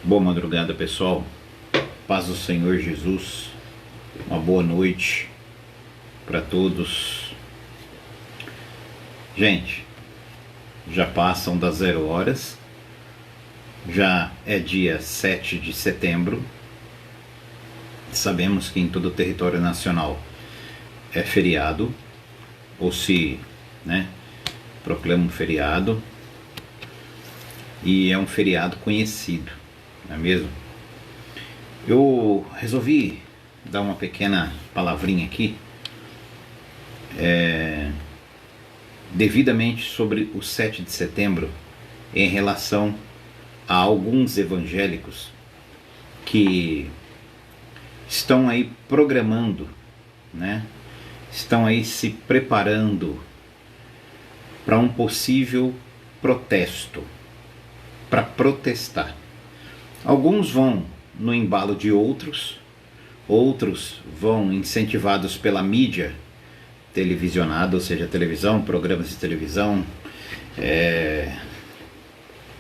Boa madrugada, pessoal. Paz do Senhor Jesus. Uma boa noite para todos. Gente, já passam das 0 horas. Já é dia 7 de setembro. Sabemos que em todo o território nacional é feriado, ou se, proclama um feriado. E é um feriado conhecido, não é mesmo? Eu resolvi dar uma pequena palavrinha aqui, devidamente sobre o 7 de setembro, em relação a alguns evangélicos que estão aí programando, estão aí se preparando para um possível protesto, para protestar. Alguns vão no embalo de outros vão incentivados pela mídia televisionada, ou seja, televisão, programas de televisão,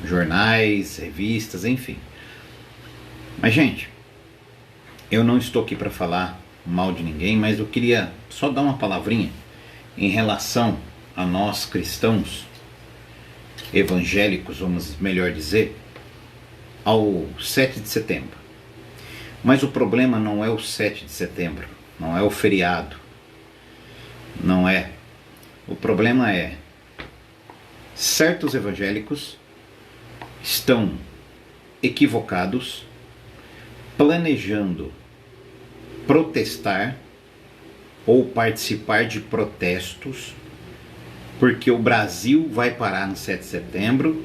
jornais, revistas, enfim. Mas, gente, eu não estou aqui para falar mal de ninguém, mas eu queria só dar uma palavrinha em relação a nós cristãos evangélicos, vamos melhor dizer, ao 7 de setembro. Mas o problema não é o 7 de setembro, não é o feriado, não é. O problema é certos evangélicos estão equivocados, planejando protestar ou participar de protestos, porque o Brasil vai parar no 7 de setembro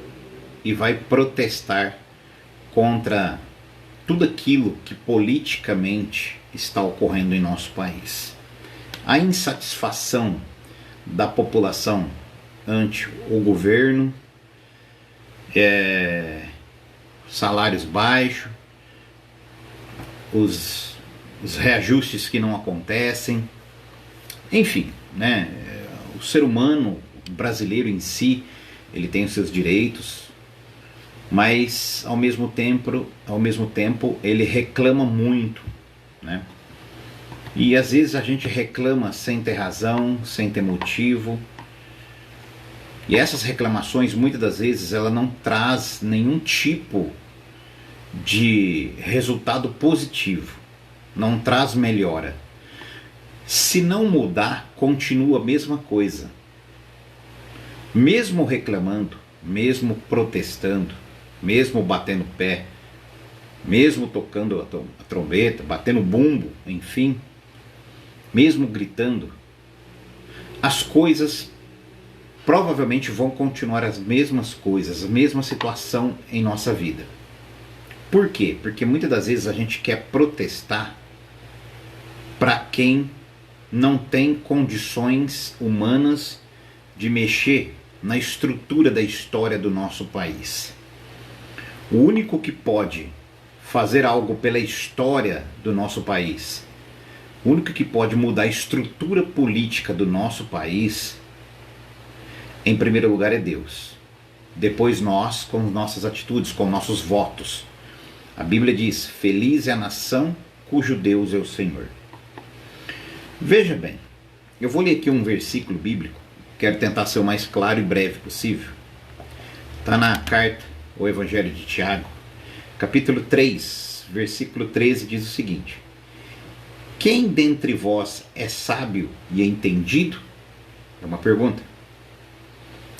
e vai protestar contra tudo aquilo que politicamente está ocorrendo em nosso país. A insatisfação da população ante o governo, salários baixos, os reajustes que não acontecem, enfim, o ser humano brasileiro em si, ele tem os seus direitos, mas ao mesmo tempo ele reclama muito, E às vezes a gente reclama sem ter razão, sem ter motivo. E essas reclamações, muitas das vezes, ela não traz nenhum tipo de resultado positivo, não traz melhora. Se não mudar, continua a mesma coisa. Mesmo reclamando, mesmo protestando, mesmo batendo pé, mesmo tocando a trombeta, batendo bumbo, enfim, mesmo gritando, as coisas provavelmente vão continuar as mesmas coisas, a mesma situação em nossa vida. Por quê? Porque muitas das vezes a gente quer protestar para quem não tem condições humanas de mexer na estrutura da história do nosso país. O único que pode fazer algo pela história do nosso país, o único que pode mudar a estrutura política do nosso país, em primeiro lugar é Deus. Depois nós, com nossas atitudes, com nossos votos. A Bíblia diz: feliz é a nação cujo Deus é o Senhor. Veja bem, eu vou ler aqui um versículo bíblico, quero tentar ser o mais claro e breve possível. Está na carta, o Evangelho de Tiago, capítulo 3, versículo 13, diz o seguinte: quem dentre vós é sábio e entendido? É uma pergunta.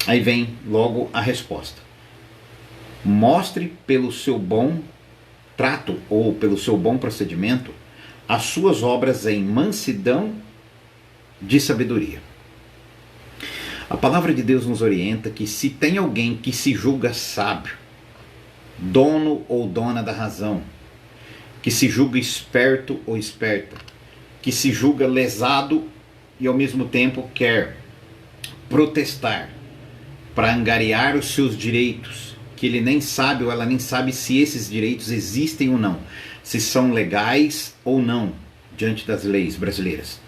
Aí vem logo a resposta: mostre pelo seu bom trato ou pelo seu bom procedimento as suas obras em mansidão de sabedoria. A palavra de Deus nos orienta que se tem alguém que se julga sábio, dono ou dona da razão, que se julga esperto ou esperta, que se julga lesado e ao mesmo tempo quer protestar para angariar os seus direitos, que ele nem sabe ou ela nem sabe se esses direitos existem ou não, se são legais ou não diante das leis brasileiras.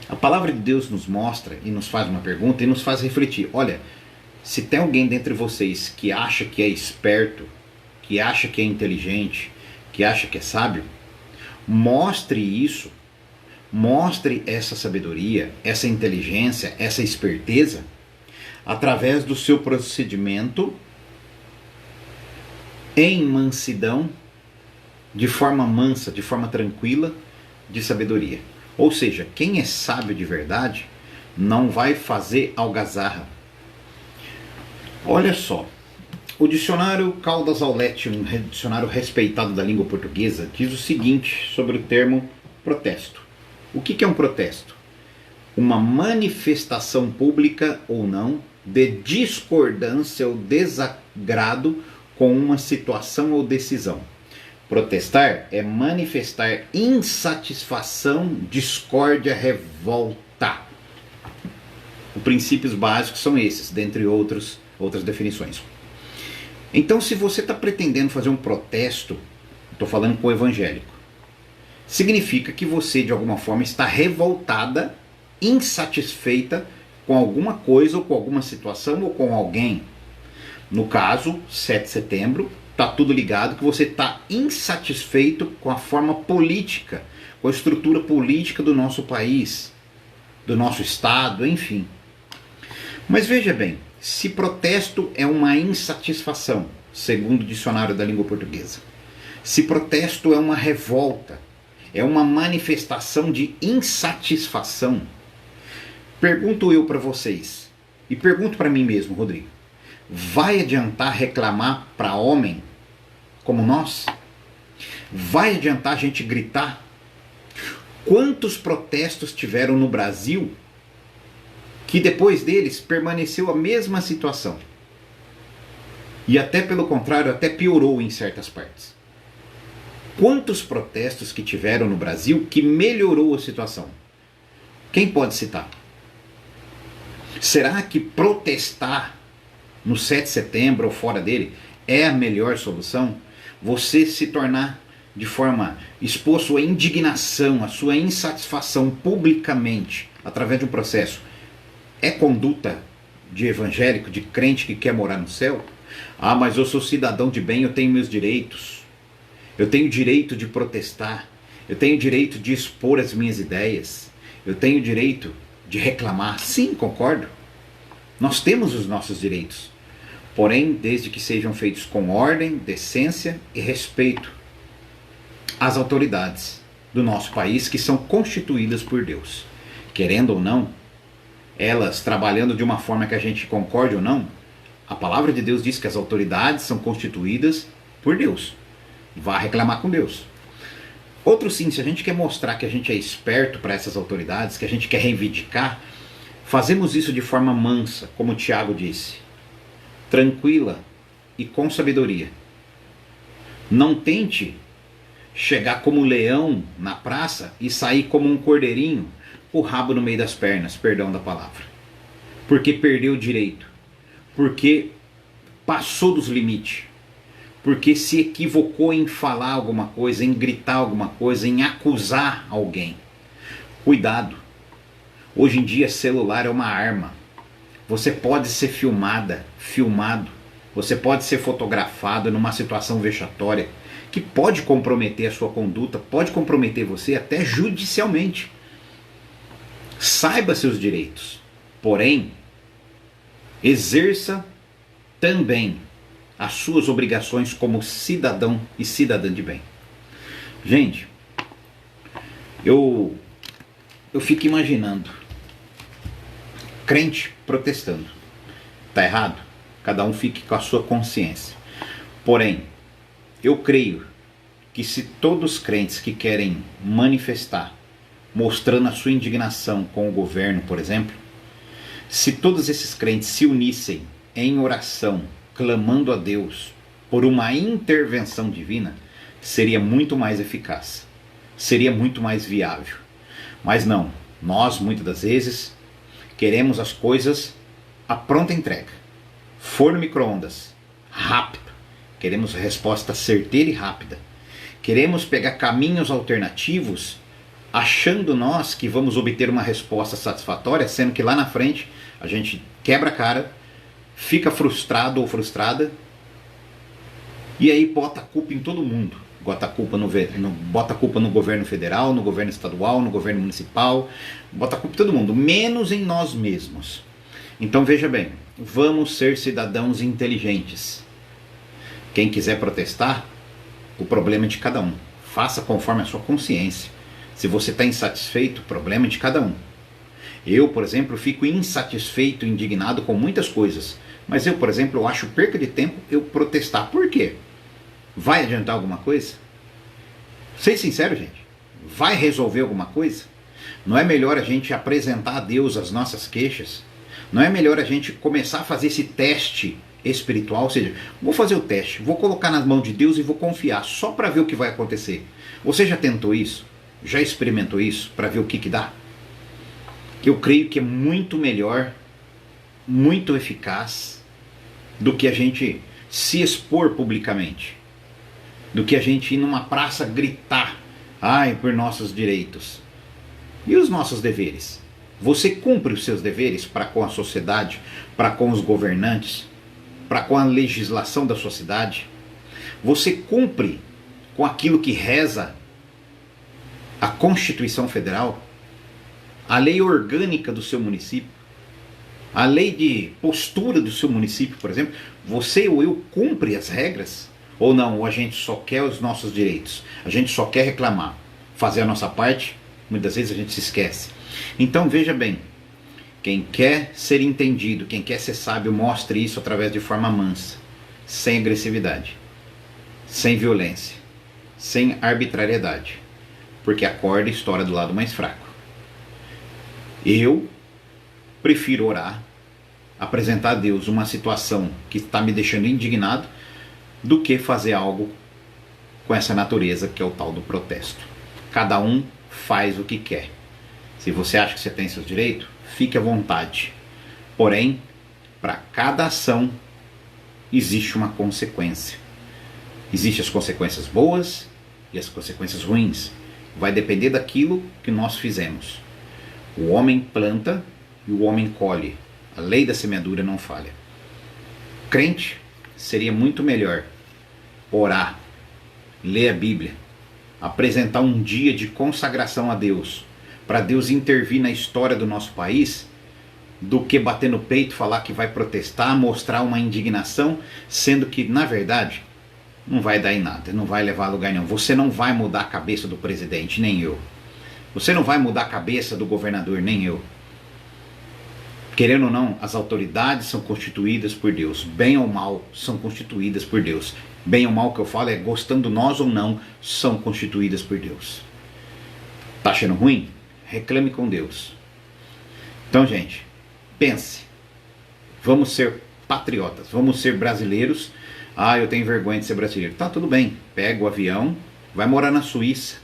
A palavra de Deus nos mostra e nos faz uma pergunta e nos faz refletir. Olha, se tem alguém dentre vocês que acha que é esperto, que acha que é inteligente, que acha que é sábio, mostre isso, mostre essa sabedoria, essa inteligência, essa esperteza através do seu procedimento em mansidão, de forma mansa, de forma tranquila, de sabedoria. Ou seja, quem é sábio de verdade não vai fazer algazarra. Olha só, o dicionário Caldas Aulete, um dicionário respeitado da língua portuguesa, diz o seguinte sobre o termo protesto. O que é um protesto? Uma manifestação pública ou não de discordância ou desagrado com uma situação ou decisão. Protestar é manifestar insatisfação, discórdia, revolta. Os princípios básicos são esses, dentre outras definições. Então, se você está pretendendo fazer um protesto, estou falando com o evangélico, significa que você, de alguma forma, está revoltada, insatisfeita com alguma coisa, ou com alguma situação, ou com alguém. No caso, 7 de setembro, está tudo ligado que você está insatisfeito com a forma política, com a estrutura política do nosso país, do nosso estado, enfim. Mas veja bem, se protesto é uma insatisfação, segundo o dicionário da língua portuguesa, se protesto é uma revolta, é uma manifestação de insatisfação, pergunto eu para vocês, e pergunto para mim mesmo, Rodrigo, vai adiantar reclamar para homem como nós? Vai adiantar a gente gritar? Quantos protestos tiveram no Brasil que depois deles permaneceu a mesma situação? E até pelo contrário, até piorou em certas partes. Quantos protestos que tiveram no Brasil que melhorou a situação? Quem pode citar? Será que protestar no 7 de setembro ou fora dele é a melhor solução? Você se tornar de forma exposto à indignação, à sua insatisfação publicamente, através de um processo, é conduta de evangélico, de crente que quer morar no céu? Ah, mas eu sou cidadão de bem, eu tenho meus direitos. Eu tenho direito de protestar. Eu tenho direito de expor as minhas ideias. Eu tenho direito de reclamar. Sim, concordo. Nós temos os nossos direitos. Porém, desde que sejam feitos com ordem, decência e respeito às autoridades do nosso país, que são constituídas por Deus. Querendo ou não, elas trabalhando de uma forma que a gente concorde ou não, a palavra de Deus diz que as autoridades são constituídas por Deus. Vá reclamar com Deus. Outro sim, se a gente quer mostrar que a gente é esperto para essas autoridades, que a gente quer reivindicar, fazemos isso de forma mansa, como o Tiago disse, tranquila e com sabedoria. Não tente chegar como um leão na praça e sair como um cordeirinho, o rabo no meio das pernas, perdão da palavra. Porque perdeu o direito. Porque passou dos limites. Porque se equivocou em falar alguma coisa, em gritar alguma coisa, em acusar alguém. Cuidado. Hoje em dia celular é uma arma. Você pode ser filmado. Você pode ser fotografado numa situação vexatória que pode comprometer a sua conduta, pode comprometer você até judicialmente. Saiba seus direitos. Porém, exerça também as suas obrigações como cidadão e cidadã de bem. Gente, eu fico imaginando crente protestando. Tá errado? Cada um fique com a sua consciência. Porém, eu creio que se todos os crentes que querem manifestar, mostrando a sua indignação com o governo, por exemplo, se todos esses crentes se unissem em oração, clamando a Deus por uma intervenção divina, seria muito mais eficaz, seria muito mais viável. Mas não, nós muitas das vezes queremos as coisas à pronta entrega, forno micro-ondas, rápido, queremos a resposta certeira e rápida, queremos pegar caminhos alternativos, achando nós que vamos obter uma resposta satisfatória, sendo que lá na frente a gente quebra a cara, fica frustrado ou frustrada E aí bota a culpa em todo mundo. Bota a culpa no governo federal, no governo estadual, no governo municipal. Bota a culpa em todo mundo, menos em nós mesmos. Então veja bem, vamos ser cidadãos inteligentes. Quem quiser protestar, o problema é de cada um. Faça conforme a sua consciência. Se você está insatisfeito, o problema é de cada um. Eu, por exemplo, fico insatisfeito, indignado com muitas coisas. Mas eu, por exemplo, eu acho perca de tempo eu protestar. Por quê? Vai adiantar alguma coisa? Ser sincero, gente. Vai resolver alguma coisa? Não é melhor a gente apresentar a Deus as nossas queixas? Não é melhor a gente começar a fazer esse teste espiritual? Ou seja, vou fazer o teste, vou colocar nas mãos de Deus e vou confiar só para ver o que vai acontecer. Você já tentou isso? Já experimentou isso para ver o que dá? Eu creio que é muito melhor, muito eficaz do que a gente se expor publicamente, do que a gente ir numa praça gritar, ai, por nossos direitos. E os nossos deveres? Você cumpre os seus deveres para com a sociedade, para com os governantes, para com a legislação da sua cidade? Você cumpre com aquilo que reza a Constituição Federal, a lei orgânica do seu município, a lei de postura do seu município, por exemplo? Você ou eu cumpre as regras? Ou não? Ou a gente só quer os nossos direitos? A gente só quer reclamar, fazer a nossa parte? Muitas vezes a gente se esquece. Então veja bem, quem quer ser entendido, quem quer ser sábio, mostre isso através de forma mansa, sem agressividade, sem violência, sem arbitrariedade, porque a corda estoura do lado mais fraco. Eu prefiro orar, apresentar a Deus uma situação que está me deixando indignado, do que fazer algo com essa natureza que é o tal do protesto. Cada um faz o que quer. Se você acha que você tem seus direitos, fique à vontade. Porém, para cada ação existe uma consequência. Existem as consequências boas e as consequências ruins. Vai depender daquilo que nós fizemos. O homem planta e o homem colhe. A lei da semeadura não falha. Crente, seria muito melhor orar, ler a Bíblia, apresentar um dia de consagração a Deus, para Deus intervir na história do nosso país, do que bater no peito, falar que vai protestar, mostrar uma indignação, sendo que, na verdade, não vai dar em nada, não vai levar a lugar nenhum. Você não vai mudar a cabeça do presidente, nem eu. Você não vai mudar a cabeça do governador, nem eu. Querendo ou não, as autoridades são constituídas por Deus. Bem ou mal, são constituídas por Deus. Bem ou mal que eu falo é gostando nós ou não, são constituídas por Deus. Tá achando ruim? Reclame com Deus. Então, gente, pense. Vamos ser patriotas, vamos ser brasileiros. Ah, eu tenho vergonha de ser brasileiro. Tá, tudo bem. Pega o avião, vai morar na Suíça,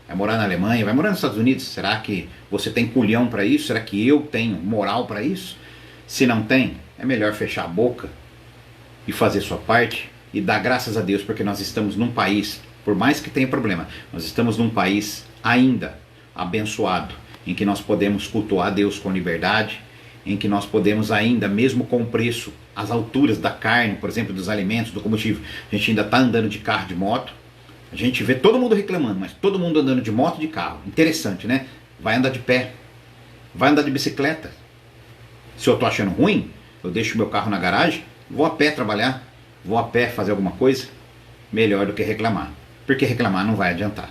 vai morar na Alemanha, vai morar nos Estados Unidos. Será que você tem culhão para isso? Será que eu tenho moral para isso? Se não tem, é melhor fechar a boca e fazer sua parte e dar graças a Deus, porque nós estamos num país, por mais que tenha problema, nós estamos num país ainda abençoado, em que nós podemos cultuar Deus com liberdade, em que nós podemos ainda, mesmo com o preço, as alturas da carne, por exemplo, dos alimentos, do combustível, a gente ainda está andando de carro, de moto. A gente vê todo mundo reclamando, mas todo mundo andando de moto e de carro. Interessante, né? Vai andar de pé, vai andar de bicicleta. Se eu estou achando ruim, eu deixo meu carro na garagem, vou a pé trabalhar, vou a pé fazer alguma coisa. Melhor do que reclamar, porque reclamar não vai adiantar.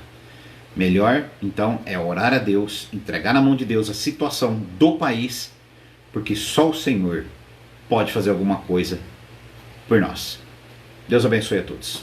Melhor, então, é orar a Deus, entregar na mão de Deus a situação do país, porque só o Senhor pode fazer alguma coisa por nós. Deus abençoe a todos.